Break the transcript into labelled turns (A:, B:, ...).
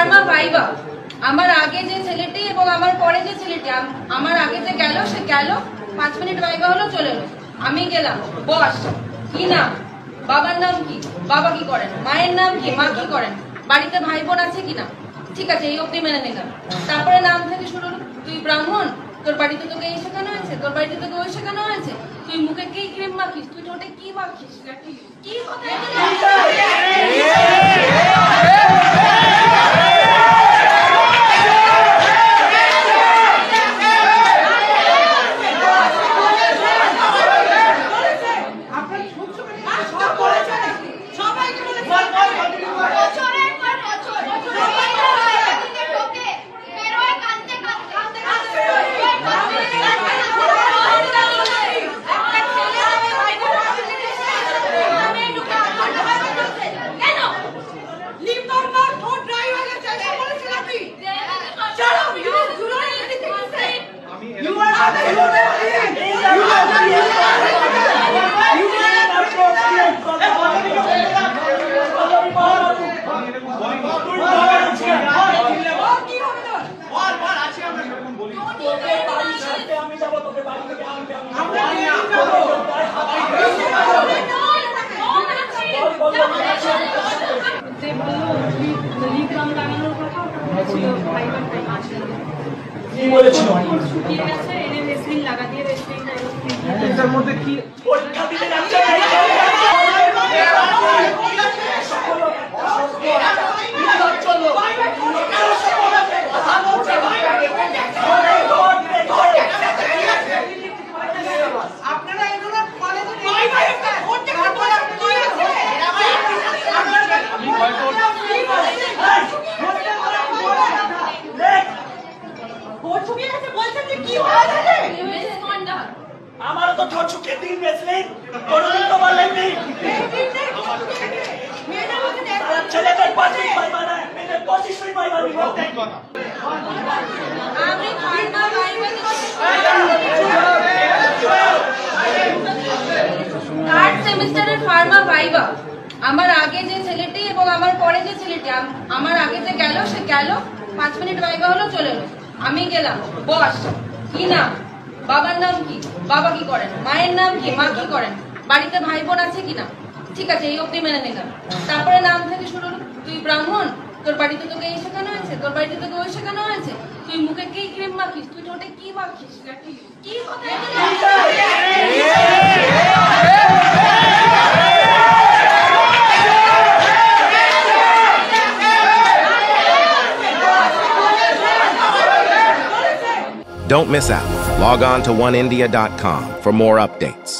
A: Pharma viva আমার আগে যে ছেলেটি এবং আমার পরে যে ছেলেটি, আমার আগে যে গেল সে গেল, 5 মিনিট ভাইবা হলো, চলে এলো। আমি গেলাম, বস কি নাম, বাবার নাম কি, বাবা কি করেন, মায়ের নাম কি, মা কি করেন, বাড়িতে ভাই বোন আছে কিনা, ঠিক আছে এই অব্দি মেনে নিলাম। তারপরে নাম থেকে শুরু, তুই ব্রাহ্মণ, তোর বাড়িতে তোকে এই শেখানো হয়েছে, তোর বাড়িতে তোকে ওই শেখানো হয়েছে, তুই মুখে কি ক্রিম মাখিস, তুই ঠোঁটে কি মাখিস, কি কথা
B: আমারও তো ঠোঁট শুকিয়ে দিন বেসলেন, কোনদিন তো বললেন নেই ছেলেদের 5 মিনিট ভাই বানায়, মেয়েদের 25 মিনিট ভাই বানাবি।
A: আমি ফার্মা ভাইবা থার্ড সেমিস্টারের ফার্মা ভাইবা আমার আগে যে ছেলেটি এবং আমার পরে যে ছেলেটি, আমার আগে যে গেল সে গেল, 5 মিনিট ভাইবা হলো, চলে এলো। আমি গেলাম, বস কি নাম, বাবার নাম কি, বাবা কি করেন, মায়ের নাম কি, মা কি করেন, বাড়িতে ভাই বোন আছে কিনা, ঠিক আছে এই অব্দি মেনে নিলাম। তারপরে নাম থেকে শুরু, তুই ব্রাহ্মণ, তোর বাড়িতে তোকে এই শেখানো হয়েছে, তোর বাড়িতে তোকে ওই শেখানো হয়েছে, তুই মুখে কি ক্রিম মাখিস, তুই ঠোঁটে কি মাখিস, কি কথা
C: Don't miss out. Log on to oneindia.com for more updates.